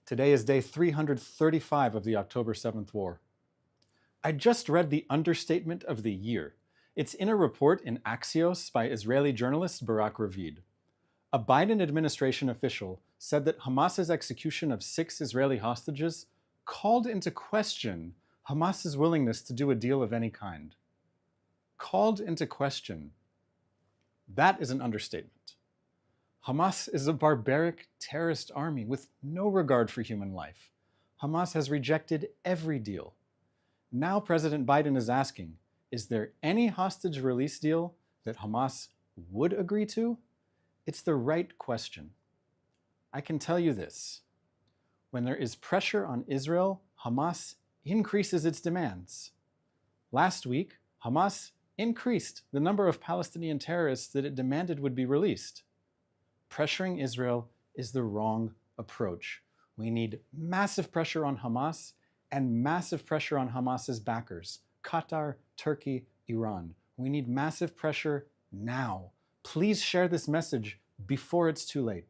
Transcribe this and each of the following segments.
Today is day 335 of the October 7th war. I just read the understatement of the year. It's in a report in Axios by Israeli journalist Barak Ravid. A Biden administration official said that Hamas's execution of 6 Israeli hostages called into question Hamas's willingness to do a deal of any kind. Called into question. That is an understatement. Hamas is a barbaric terrorist army with no regard for human life. Hamas has rejected every deal. Now President Biden is asking, is there any hostage release deal that Hamas would agree to? It's the right question. I can tell you this. When there is pressure on Israel, Hamas increases its demands. Last week, Hamas increased the number of Palestinian terrorists that it demanded would be released. Pressuring Israel is the wrong approach. We need massive pressure on Hamas and massive pressure on Hamas's backers, Qatar, Turkey, Iran. We need massive pressure now. Please share this message before it's too late.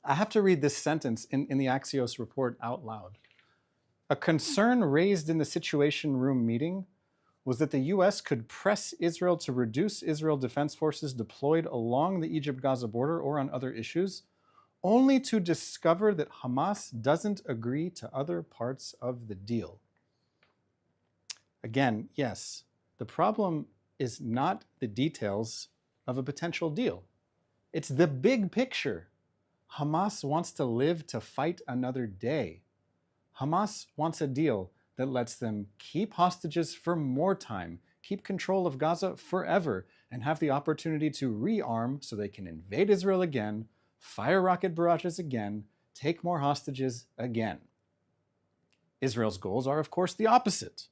I have to read this sentence in the Axios report out loud. A concern raised in the Situation Room meeting was that the US could press Israel to reduce Israel Defense Forces deployed along the Egypt-Gaza border or on other issues, only to discover that Hamas doesn't agree to other parts of the deal. Again, yes, the problem is not the details of a potential deal. It's the big picture. Hamas wants to live to fight another day. Hamas wants a deal that lets them keep hostages for more time, keep control of Gaza forever, and have the opportunity to rearm so they can invade Israel again, fire rocket barrages again, take more hostages again. Israel's goals are, of course, the opposite.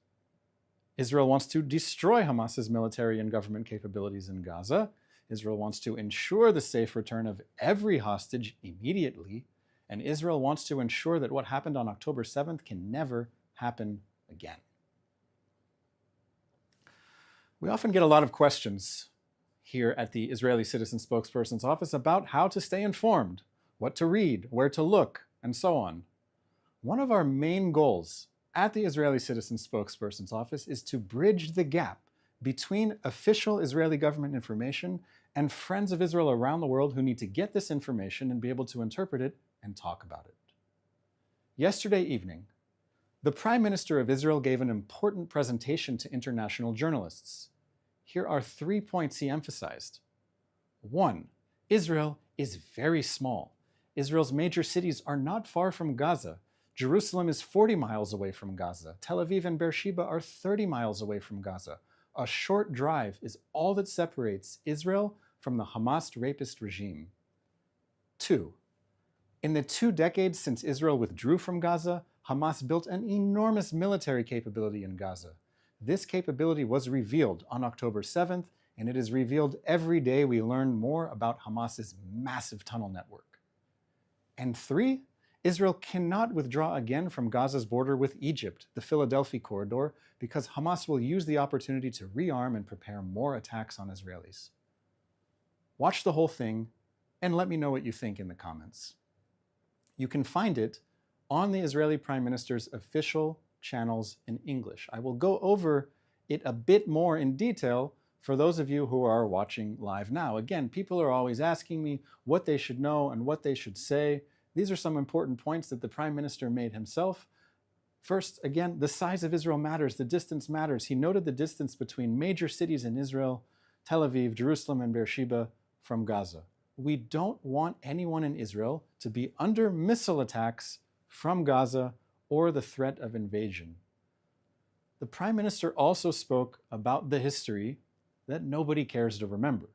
Israel wants to destroy Hamas's military and government capabilities in Gaza. Israel wants to ensure the safe return of every hostage immediately, and Israel wants to ensure that what happened on October 7th can never happen again. We often get a lot of questions here at the Israeli Citizen Spokespersons Office about how to stay informed, what to read, where to look, and so on. One of our main goals at the Israeli Citizen Spokespersons Office is to bridge the gap between official Israeli government information and friends of Israel around the world who need to get this information and be able to interpret it and talk about it. Yesterday evening, the Prime Minister of Israel gave an important presentation to international journalists. Here are 3 points he emphasized. 1. Israel is very small. Israel's major cities are not far from Gaza. Jerusalem is 40 miles away from Gaza. Tel Aviv and Beersheba are 30 miles away from Gaza. A short drive is all that separates Israel from the Hamas rapist regime. 2. In the 2 decades since Israel withdrew from Gaza, Hamas built an enormous military capability in Gaza. This capability was revealed on October 7th, and it is revealed every day we learn more about Hamas's massive tunnel network. And 3, Israel cannot withdraw again from Gaza's border with Egypt, the Philadelphia corridor, because Hamas will use the opportunity to rearm and prepare more attacks on Israelis. Watch the whole thing and let me know what you think in the comments. You can find it on the Israeli Prime Minister's official channels in English. I will go over it a bit more in detail for those of you who are watching live now. Again, people are always asking me what they should know and what they should say. These are some important points that the Prime Minister made himself. First, again, the size of Israel matters, the distance matters. He noted the distance between major cities in Israel, Tel Aviv, Jerusalem, and Beersheba from Gaza. We don't want anyone in Israel to be under missile attacks from Gaza or the threat of invasion. The Prime Minister also spoke about the history that nobody cares to remember.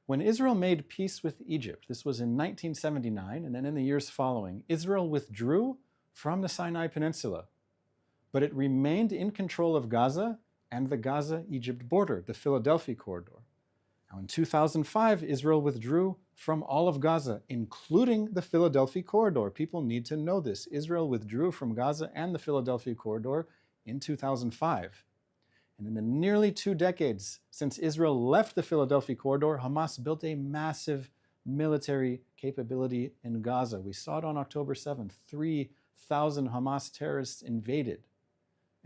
When Israel made peace with Egypt, this was in 1979, and then in the years following, Israel withdrew from the Sinai Peninsula, but it remained in control of Gaza and the Gaza-Egypt border, the Philadelphia corridor. Now, in 2005, Israel withdrew from all of Gaza, including the Philadelphia corridor. People need to know this. Israel withdrew from Gaza and the Philadelphia corridor in 2005. And in the nearly 2 decades since Israel left the Philadelphia corridor, Hamas built a massive military capability in Gaza. We saw it on October 7th. 3,000 Hamas terrorists invaded.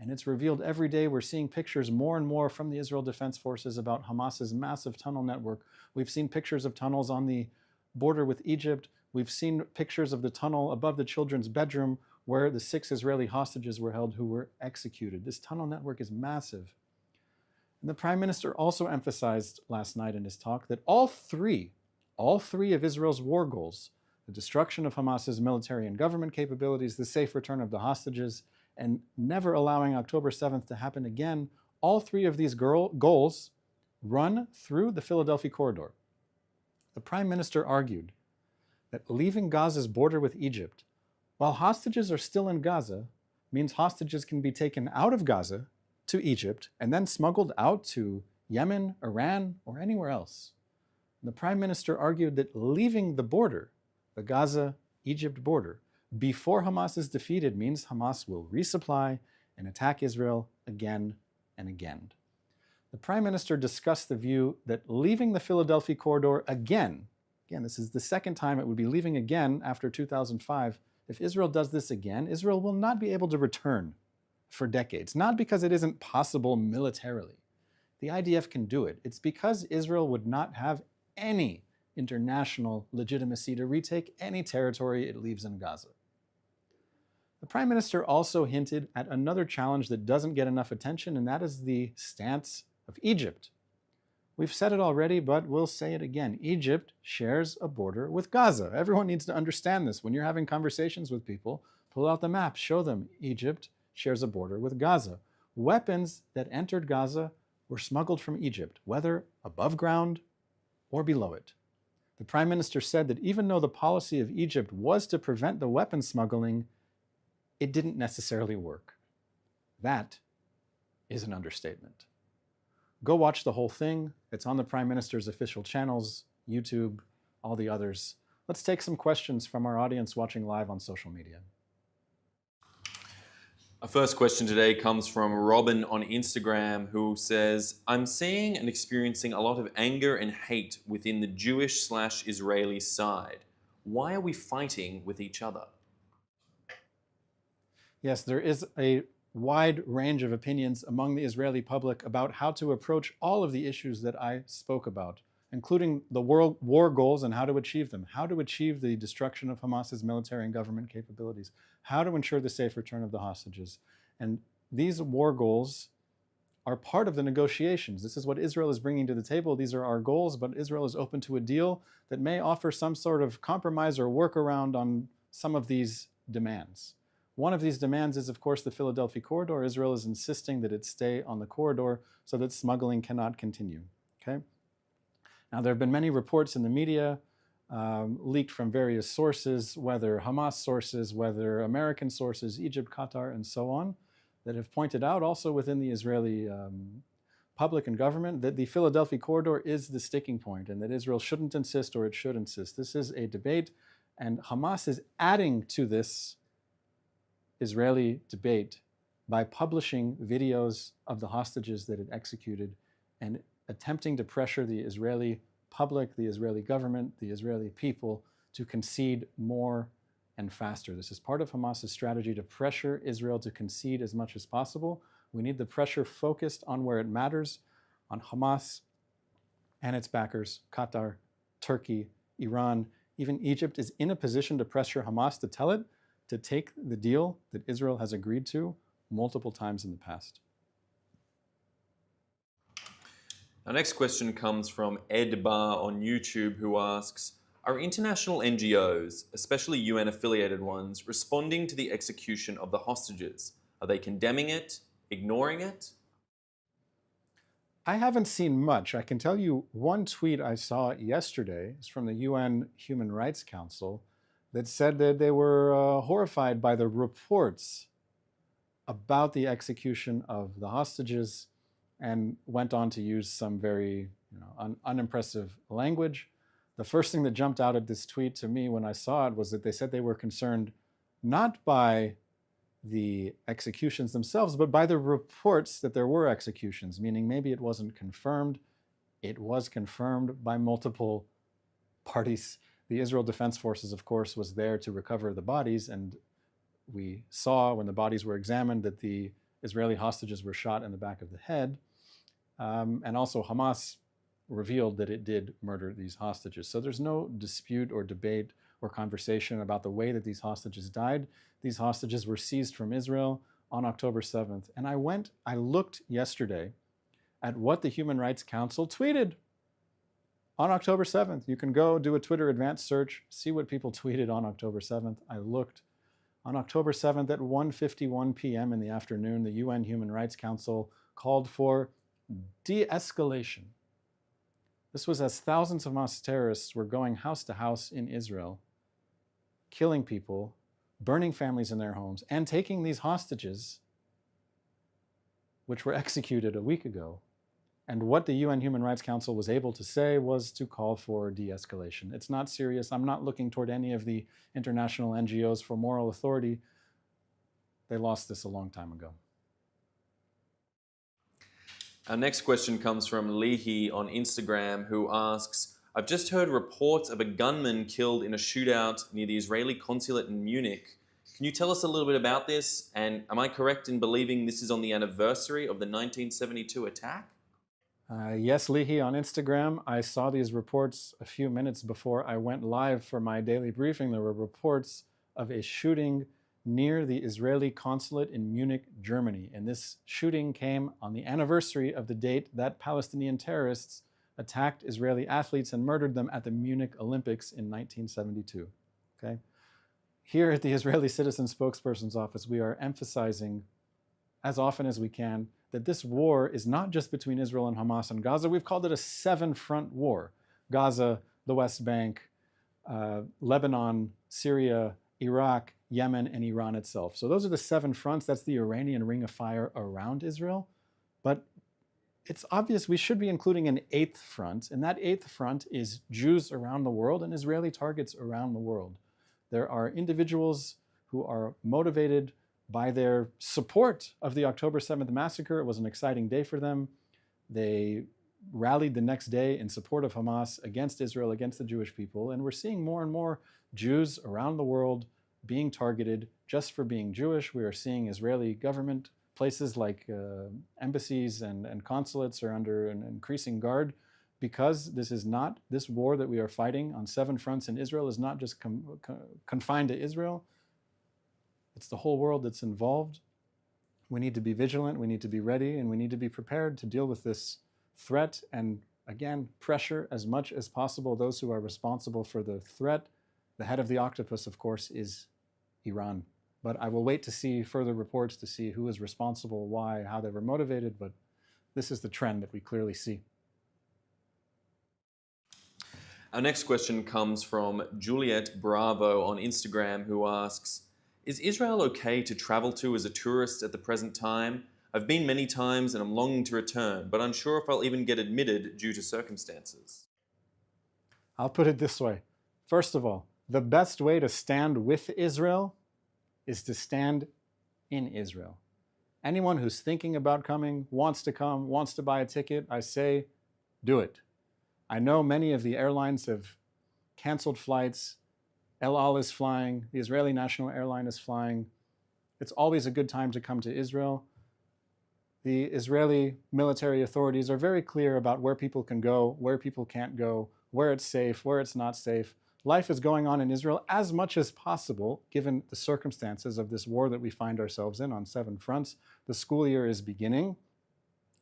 And it's revealed every day. We're seeing pictures more and more from the Israel Defense Forces about Hamas's massive tunnel network. We've seen pictures of tunnels on the border with Egypt. We've seen pictures of the tunnel above the children's bedroom where the 6 Israeli hostages were held who were executed. This tunnel network is massive. And the Prime Minister also emphasized last night in his talk that all three of Israel's war goals, the destruction of Hamas's military and government capabilities, the safe return of the hostages, and never allowing October 7th to happen again, all three of these goals run through the Philadelphia corridor. The Prime Minister argued that leaving Gaza's border with Egypt, while hostages are still in Gaza, means hostages can be taken out of Gaza to Egypt and then smuggled out to Yemen, Iran, or anywhere else. The Prime Minister argued that leaving the border, the Gaza-Egypt border, before Hamas is defeated means Hamas will resupply and attack Israel again and again. The Prime Minister discussed the view that leaving the Philadelphia corridor again, this is the second time it would be leaving again after 2005, if Israel does this again, Israel will not be able to return for decades, not because it isn't possible militarily. The IDF can do it. It's because Israel would not have any international legitimacy to retake any territory it leaves in Gaza. The Prime Minister also hinted at another challenge that doesn't get enough attention, and that is the stance of Egypt. We've said it already, but we'll say it again. Egypt shares a border with Gaza. Everyone needs to understand this. When you're having conversations with people, pull out the map, show them Egypt shares a border with Gaza. Weapons that entered Gaza were smuggled from Egypt, whether above ground or below it. The Prime Minister said that even though the policy of Egypt was to prevent the weapon smuggling, it didn't necessarily work. That is an understatement. Go watch the whole thing. It's on the Prime Minister's official channels, YouTube, all the others. Let's take some questions from our audience watching live on social media. Our first question today comes from Robin on Instagram, who says, I'm seeing and experiencing a lot of anger and hate within the Jewish/Israeli side. Why are we fighting with each other? Yes, there is a wide range of opinions among the Israeli public about how to approach all of the issues that I spoke about, including the war goals and how to achieve them, how to achieve the destruction of Hamas's military and government capabilities, how to ensure the safe return of the hostages. And these war goals are part of the negotiations. This is what Israel is bringing to the table. These are our goals, but Israel is open to a deal that may offer some sort of compromise or workaround on some of these demands. One of these demands is, of course, the Philadelphia corridor. Israel is insisting that it stay on the corridor so that smuggling cannot continue. Okay? Now, there have been many reports in the media leaked from various sources, whether Hamas sources, whether American sources, Egypt, Qatar, and so on, that have pointed out also within the Israeli public and government that the Philadelphia corridor is the sticking point and that Israel shouldn't insist or it should insist. This is a debate, and Hamas is adding to this Israeli debate by publishing videos of the hostages that it executed and attempting to pressure the Israeli public, the Israeli government, the Israeli people to concede more and faster. This is part of Hamas's strategy to pressure Israel to concede as much as possible. We need the pressure focused on where it matters, on Hamas and its backers, Qatar, Turkey, Iran. Even Egypt is in a position to pressure Hamas to tell it to take the deal that Israel has agreed to multiple times in the past. Our next question comes from Ed Bar on YouTube, who asks, are international NGOs, especially UN-affiliated ones, responding to the execution of the hostages? Are they condemning it, ignoring it? I haven't seen much. I can tell you one tweet I saw yesterday is from the UN Human Rights Council that said that they were horrified by the reports about the execution of the hostages and went on to use some very unimpressive language. The first thing that jumped out at this tweet to me when I saw it was that they said they were concerned not by the executions themselves, but by the reports that there were executions, meaning maybe it wasn't confirmed. It was confirmed by multiple parties, the Israel Defense Forces, of course, was there to recover the bodies, and we saw when the bodies were examined that the Israeli hostages were shot in the back of the head. And also Hamas revealed that it did murder these hostages. So there's no dispute or debate or conversation about the way that these hostages died. These hostages were seized from Israel on October 7th. And I looked yesterday at what the Human Rights Council tweeted on October 7th. You can go do a Twitter advanced search, see what people tweeted on October 7th. I looked. On October 7th at 1:51 p.m. in the afternoon, the UN Human Rights Council called for de-escalation. This was as thousands of Hamas terrorists were going house to house in Israel, killing people, burning families in their homes, and taking these hostages, which were executed a week ago. And what the UN Human Rights Council was able to say was to call for de-escalation. It's not serious. I'm not looking toward any of the international NGOs for moral authority. They lost this a long time ago. Our next question comes from Leahy on Instagram, who asks, I've just heard reports of a gunman killed in a shootout near the Israeli consulate in Munich. Can you tell us a little bit about this? And am I correct in believing this is on the anniversary of the 1972 attack? Yes, Leahy on Instagram. I saw these reports a few minutes before I went live for my daily briefing. There were reports of a shooting near the Israeli consulate in Munich, Germany. And this shooting came on the anniversary of the date that Palestinian terrorists attacked Israeli athletes and murdered them at the Munich Olympics in 1972. Okay? Here at the Israeli Citizen Spokespersons Office, we are emphasizing as often as we can that this war is not just between Israel and Hamas and Gaza. We've called it a seven-front war. Gaza, the West Bank, Lebanon, Syria, Iraq, Yemen, and Iran itself. So those are the seven fronts. That's the Iranian ring of fire around Israel. But it's obvious we should be including an eighth front, and that eighth front is Jews around the world and Israeli targets around the world. There are individuals who are motivated by their support of the October 7th massacre. It was an exciting day for them. They rallied the next day in support of Hamas against Israel, against the Jewish people, and we're seeing more and more Jews around the world being targeted just for being Jewish. We are seeing Israeli government places like embassies and consulates are under an increasing guard because this war that we are fighting on seven fronts in Israel is not just confined to Israel. It's the whole world that's involved. We need to be vigilant, we need to be ready, and we need to be prepared to deal with this threat and, again, pressure as much as possible those who are responsible for the threat. The head of the octopus, of course, is Iran. But I will wait to see further reports to see who is responsible, why, how they were motivated, but this is the trend that we clearly see. Our next question comes from Juliet Bravo on Instagram, who asks, is Israel okay to travel to as a tourist at the present time? I've been many times and I'm longing to return, but unsure if I'll even get admitted due to circumstances. I'll put it this way. First of all, the best way to stand with Israel is to stand in Israel. Anyone who's thinking about coming, wants to come, wants to buy a ticket, I say, do it. I know many of the airlines have canceled flights. El Al is flying. The Israeli National Airline is flying. It's always a good time to come to Israel. The Israeli military authorities are very clear about where people can go, where people can't go, where it's safe, where it's not safe. Life is going on in Israel as much as possible, given the circumstances of this war that we find ourselves in on seven fronts. The school year is beginning.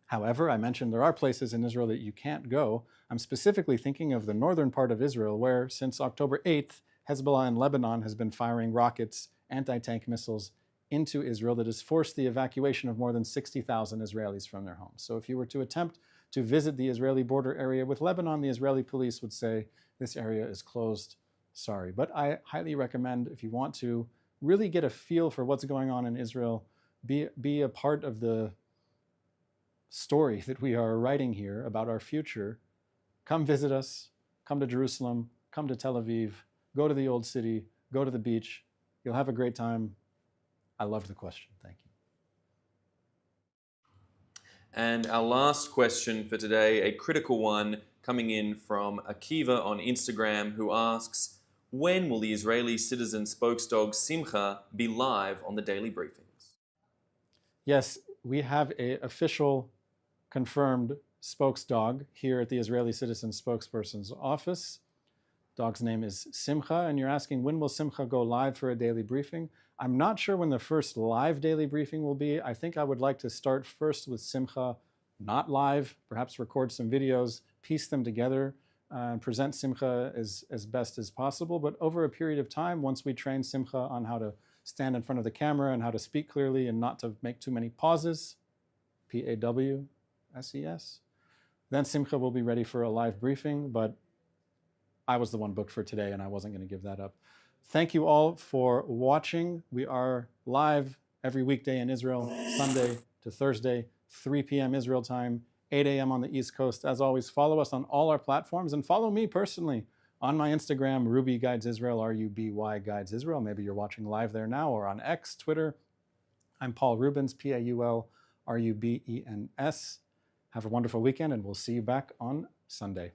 However, I mentioned there are places in Israel that you can't go. I'm specifically thinking of the northern part of Israel, where since October 8th, Hezbollah in Lebanon has been firing rockets, anti-tank missiles into Israel that has forced the evacuation of more than 60,000 Israelis from their homes. So if you were to attempt to visit the Israeli border area with Lebanon, the Israeli police would say, this area is closed, sorry. But I highly recommend, if you want to really get a feel for what's going on in Israel, be a part of the story that we are writing here about our future, come visit us, come to Jerusalem, come to Tel Aviv, go to the old city, go to the beach. You'll have a great time. I love the question. Thank you. And our last question for today, a critical one, coming in from Akiva on Instagram, who asks, when will the Israeli citizen spokesdog Simcha be live on the daily briefings? Yes, we have an official confirmed spokesdog here at the Israeli Citizen Spokespersons office. Dog's name is Simcha, and you're asking when will Simcha go live for a daily briefing? I'm not sure when the first live daily briefing will be. I think I would like to start first with Simcha not live, perhaps record some videos, piece them together, and present Simcha as best as possible. But over a period of time, once we train Simcha on how to stand in front of the camera and how to speak clearly and not to make too many pauses, P-A-W-S-E-S, then Simcha will be ready for a live briefing, but I was the one booked for today and I wasn't going to give that up. Thank you all for watching. We are live every weekday in Israel, Sunday to Thursday, 3 p.m. Israel time, 8 a.m. on the East Coast. As always, follow us on all our platforms and follow me personally on my Instagram, Ruby Guides Israel, R-U-B-Y Guides Israel. Maybe you're watching live there now, or on X, Twitter. I'm Paul Rubens, P-A-U-L-R-U-B-E-N-S. Have a wonderful weekend, and we'll see you back on Sunday.